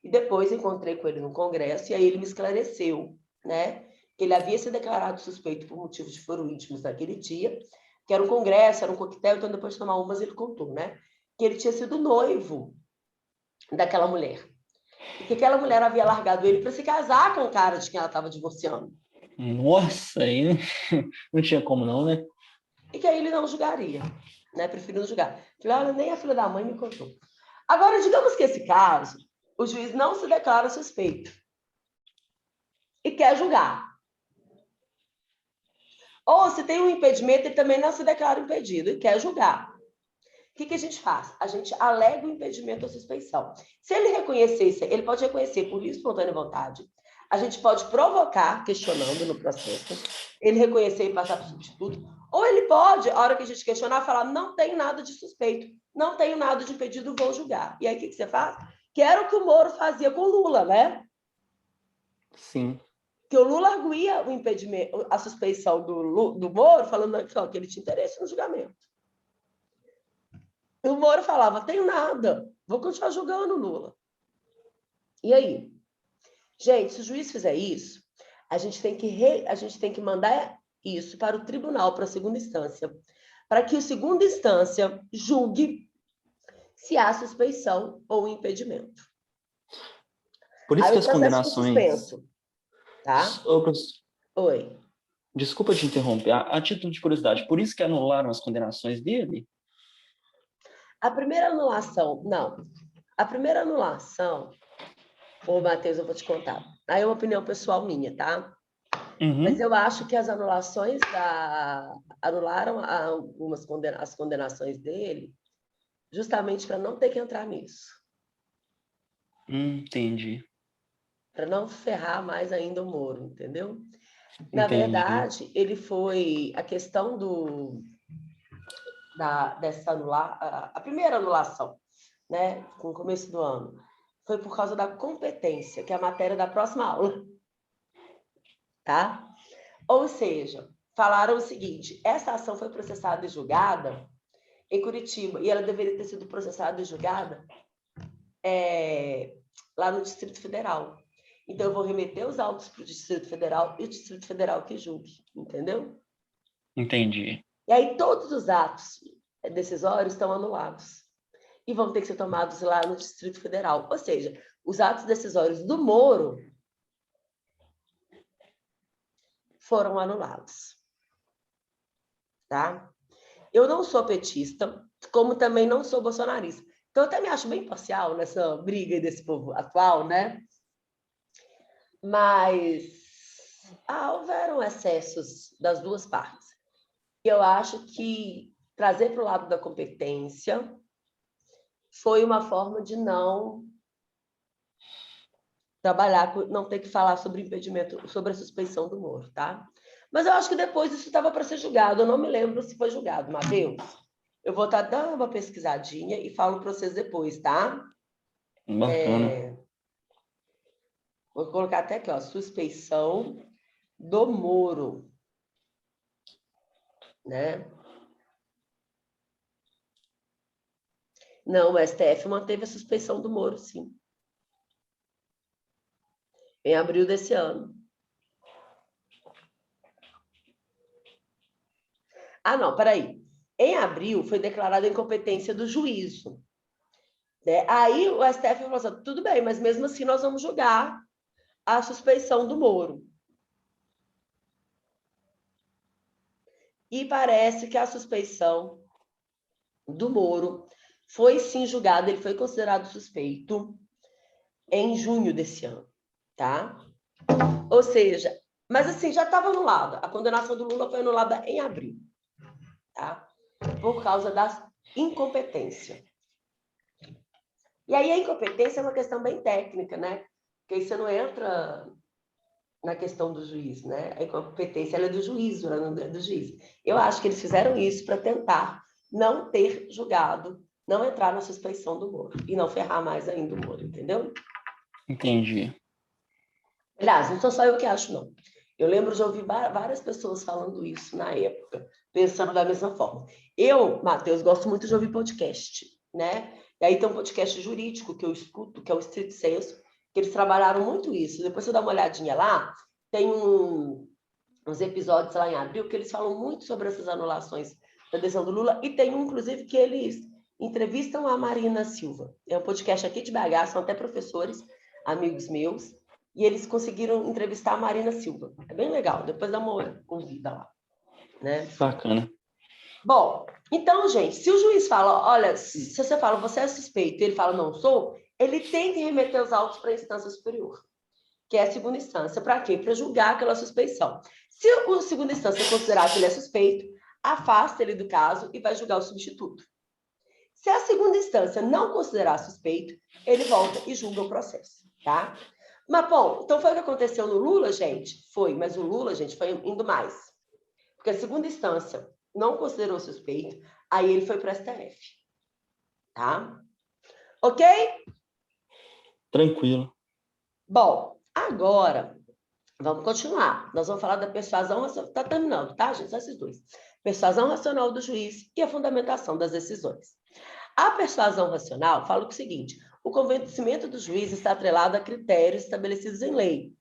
E depois encontrei com ele no congresso e aí ele me esclareceu, né? Que ele havia se declarado suspeito por motivo de foro íntimo naquele dia, que era um congresso, era um coquetel, então depois de tomar umas ele contou, né? Que ele tinha sido noivo daquela mulher. E que aquela mulher havia largado ele para se casar com o cara de quem ela estava divorciando. Nossa, aí não tinha como não, né? E que aí ele não julgaria, né? Preferiu não julgar. Falei, olha, nem a filha da mãe me contou. Agora, digamos que esse caso, o juiz não se declara suspeito e quer julgar. Ou se tem um impedimento, ele também não se declara impedido e quer julgar. O que a gente faz? A gente alega o impedimento ou suspeição. Se ele reconhecesse, ele pode reconhecer por livre e espontânea vontade. A gente pode provocar, questionando no processo, ele reconhecer e passar para o substituto. Ou ele pode, a hora que a gente questionar, falar, não tenho nada de suspeito, não tenho nada de impedido, vou julgar. E aí o que você faz? que era o que o Moro fazia com o Lula, né? Sim. Que o Lula arguía o impedimento, a suspeição do Moro, falando que ele tinha interesse no julgamento. E o Moro falava, tenho nada, vou continuar julgando o Lula. E aí? Gente, se o juiz fizer isso, a gente tem que mandar isso para o tribunal, para a segunda instância, para que a segunda instância julgue se há suspeição ou impedimento. Por isso Aí que o as processo fica condenações... suspenso, tá? Oi. Desculpa te interromper, a título de curiosidade, por isso que anularam as condenações dele? A primeira anulação, ô Matheus, eu vou te contar. Aí é uma opinião pessoal minha, tá? Mas eu acho que as anulações anularam as condenações dele justamente para não ter que entrar nisso. Entendi. Para não ferrar mais ainda o Moro, entendeu? Na Entendi. verdade, ele foi... A questão dessa a primeira anulação, né, com o começo do ano, foi por causa da competência, que é a matéria da próxima aula. Tá? Ou seja, falaram o seguinte, essa ação foi processada e julgada em Curitiba, e ela deveria ter sido processada e julgada lá no Distrito Federal. Então, eu vou remeter os autos para o Distrito Federal e o Distrito Federal que julgue, entendeu? Entendi. E aí, todos os atos decisórios estão anulados e vão ter que ser tomados lá no Distrito Federal. Ou seja, os atos decisórios do Moro foram anulados. Tá? Eu não sou petista, como também não sou bolsonarista. Então, eu até me acho bem parcial nessa briga desse povo atual, né? Mas houveram excessos das duas partes. Eu acho que trazer para o lado da competência foi uma forma de não trabalhar, não ter que falar sobre impedimento, sobre a suspeição do Moro, tá? Mas eu acho que depois isso estava para ser julgado. Eu não me lembro se foi julgado, Matheus. Eu vou estar dando uma pesquisadinha e falo para vocês depois, tá? Bacana. Vou colocar até aqui, ó, suspeição do Moro, né? Não, o STF manteve a suspeição do Moro, sim. Em abril desse ano. Ah, não, peraí. Em abril foi declarada a incompetência do juízo. Né? Aí o STF falou assim, tudo bem, mas mesmo assim nós vamos julgar a suspeição do Moro. E parece que a suspeição do Moro foi sim julgada, ele foi considerado suspeito em junho desse ano, tá? Ou seja, mas assim, já estava anulada. A condenação do Lula foi anulada em abril, tá? Por causa da incompetência. E aí a incompetência é uma questão bem técnica, né? Porque aí você não entra na questão do juiz, né? A incompetência ela é do juízo, ela não é do juiz. Eu acho que eles fizeram isso para tentar não ter julgado, não entrar na suspeição do Moro e não ferrar mais ainda o Moro, entendeu? Entendi. Aliás, não sou só eu que acho, não. Eu lembro de ouvir várias pessoas falando isso na época, pensando da mesma forma. Eu, Matheus, gosto muito de ouvir podcast, né? E aí tem um podcast jurídico que eu escuto, que é o Street Senso, que eles trabalharam muito isso. Depois você dá uma olhadinha lá, tem uns episódios lá em abril que eles falam muito sobre essas anulações da decisão do Lula, e tem um, inclusive, que eles entrevistam a Marina Silva. É um podcast aqui de BH, são até professores, amigos meus, e eles conseguiram entrevistar a Marina Silva. É bem legal, depois dá uma ouvida lá. Né? Bacana. Bom, então, gente, se o juiz fala, olha, se você fala, você é suspeito, e ele fala, não sou, ele tem que remeter os autos para a instância superior, que é a segunda instância. Para quê? Para julgar aquela suspeição. Se a segunda instância considerar que ele é suspeito, afasta ele do caso e vai julgar o substituto. Se a segunda instância não considerar suspeito, ele volta e julga o processo, tá? Mas, bom, então foi o que aconteceu no Lula, gente? Foi, mas o Lula, gente, foi indo mais. Porque a segunda instância não considerou suspeito, aí ele foi para o STF. Tá? Ok? Tranquilo. Bom, agora, vamos continuar. Nós vamos falar da persuasão racional. Está terminando, tá, gente? Só esses dois. Persuasão racional do juiz e a fundamentação das decisões. A persuasão racional fala o seguinte: o convencimento do juiz está atrelado a critérios estabelecidos em lei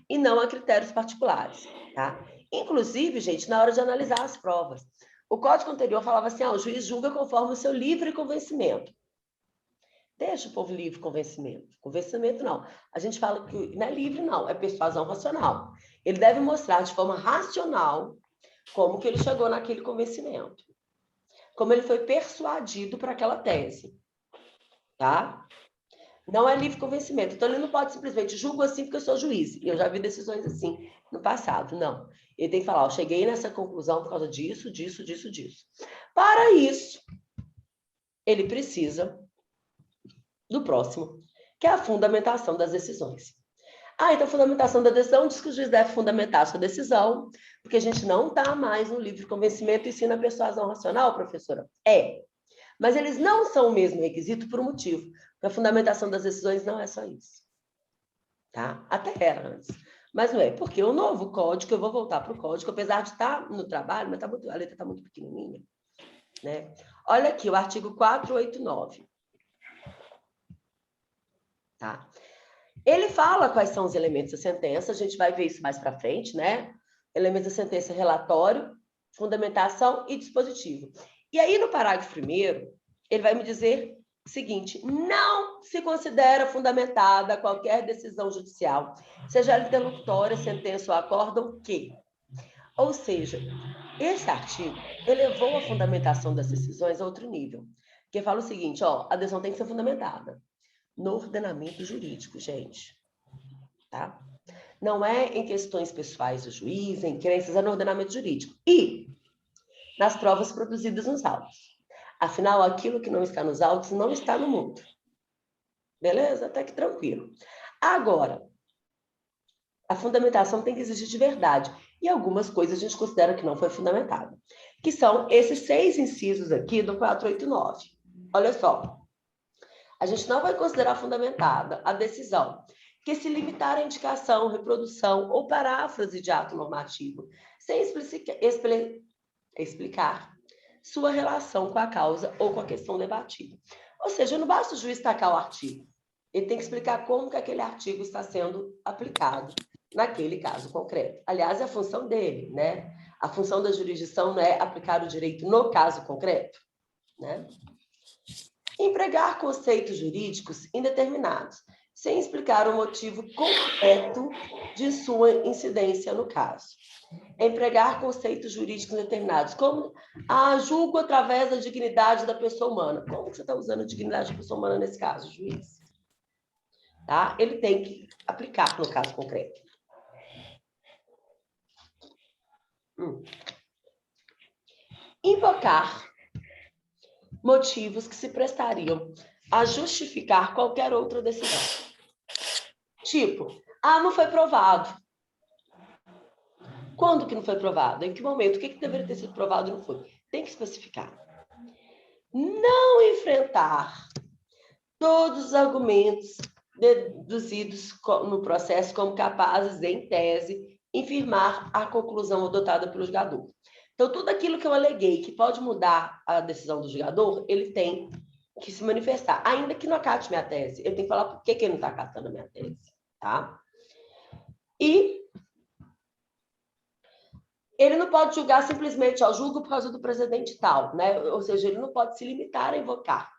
e não a critérios particulares, tá? Inclusive, gente, na hora de analisar as provas, o Código anterior falava assim: o juiz julga conforme o seu livre convencimento. Deixa o povo livre convencimento. Convencimento não. A gente fala que não é livre, não, é persuasão racional. Ele deve mostrar de forma racional como que ele chegou naquele convencimento. Como ele foi persuadido para aquela tese. Tá? Não é livre convencimento. Então, ele não pode simplesmente julgo assim porque eu sou juiz. E eu já vi decisões assim no passado. Não. Ele tem que falar, eu cheguei nessa conclusão por causa disso, disso, disso, disso. Para isso, ele precisa do próximo, que é a fundamentação das decisões. Então a fundamentação da decisão diz que o juiz deve fundamentar a sua decisão, porque a gente não está mais no livre convencimento e sim na persuasão racional, professora? Mas eles não são o mesmo requisito por um motivo, porque a fundamentação das decisões não é só isso. Tá? Até era antes. Mas não é, porque o novo código, eu vou voltar para o código, apesar de estar no trabalho, mas a letra está muito pequenininha. Né? Olha aqui, o artigo 489. Tá? Ele fala quais são os elementos da sentença, a gente vai ver isso mais para frente, né? Elementos da sentença, relatório, fundamentação e dispositivo. E aí, no parágrafo 1º, ele vai me dizer o seguinte: não se considera fundamentada qualquer decisão judicial, seja ela interlocutória, sentença ou acórdão, que. Ou seja, esse artigo elevou a fundamentação das decisões a outro nível, que fala o seguinte, a decisão tem que ser fundamentada no ordenamento jurídico, gente. Tá? Não é em questões pessoais do juiz, em crenças, é no ordenamento jurídico. E nas provas produzidas nos autos. Afinal, aquilo que não está nos autos não está no mundo. Beleza? Até que tranquilo. Agora, a fundamentação tem que existir de verdade. E algumas coisas a gente considera que não foi fundamentada. Que são esses 6 incisos aqui do 489. Olha só. A gente não vai considerar fundamentada a decisão que se limitar à indicação, reprodução ou paráfrase de ato normativo, sem explicar sua relação com a causa ou com a questão debatida. Ou seja, não basta o juiz tacar o artigo. Ele tem que explicar como que aquele artigo está sendo aplicado naquele caso concreto. Aliás, é a função dele, né? A função da jurisdição não é aplicar o direito no caso concreto, né? Empregar conceitos jurídicos indeterminados, sem explicar o motivo concreto de sua incidência no caso. Empregar conceitos jurídicos indeterminados, como julgo através da dignidade da pessoa humana. Como que você está usando a dignidade da pessoa humana nesse caso, juiz? Tá? Ele tem que aplicar no caso concreto. Invocar motivos que se prestariam a justificar qualquer outra decisão. Tipo, não foi provado. Quando que não foi provado? Em que momento? O que deveria ter sido provado e não foi? Tem que especificar. Não enfrentar todos os argumentos deduzidos no processo como capazes, em tese, infirmar a conclusão adotada pelo julgador. Então, tudo aquilo que eu aleguei que pode mudar a decisão do julgador, ele tem que se manifestar, ainda que não acate minha tese. Ele tem que falar por que ele não está acatando a minha tese. Tá? E ele não pode julgar simplesmente, julgo por causa do precedente tal, né? Ou seja, ele não pode se limitar a invocar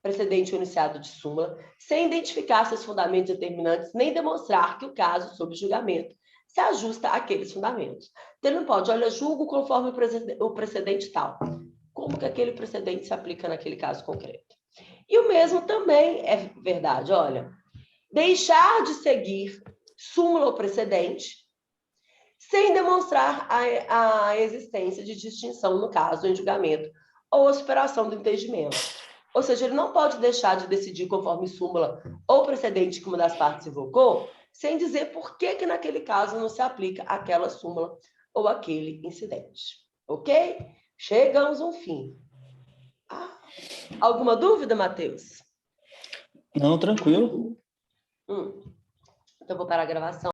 precedente iniciado de súmula, sem identificar seus fundamentos determinantes, nem demonstrar que o caso sob julgamento se ajusta àqueles fundamentos. Então, ele não pode, julgo conforme o precedente tal. Como que aquele precedente se aplica naquele caso concreto? E o mesmo também é verdade, deixar de seguir súmula ou precedente, sem demonstrar a existência de distinção no caso em julgamento ou a superação do entendimento. Ou seja, ele não pode deixar de decidir conforme súmula ou precedente que uma das partes invocou, sem dizer por que naquele caso não se aplica aquela súmula ou aquele incidente. Ok? Chegamos ao fim. Alguma dúvida, Matheus? Não, tranquilo. Então, vou parar a gravação.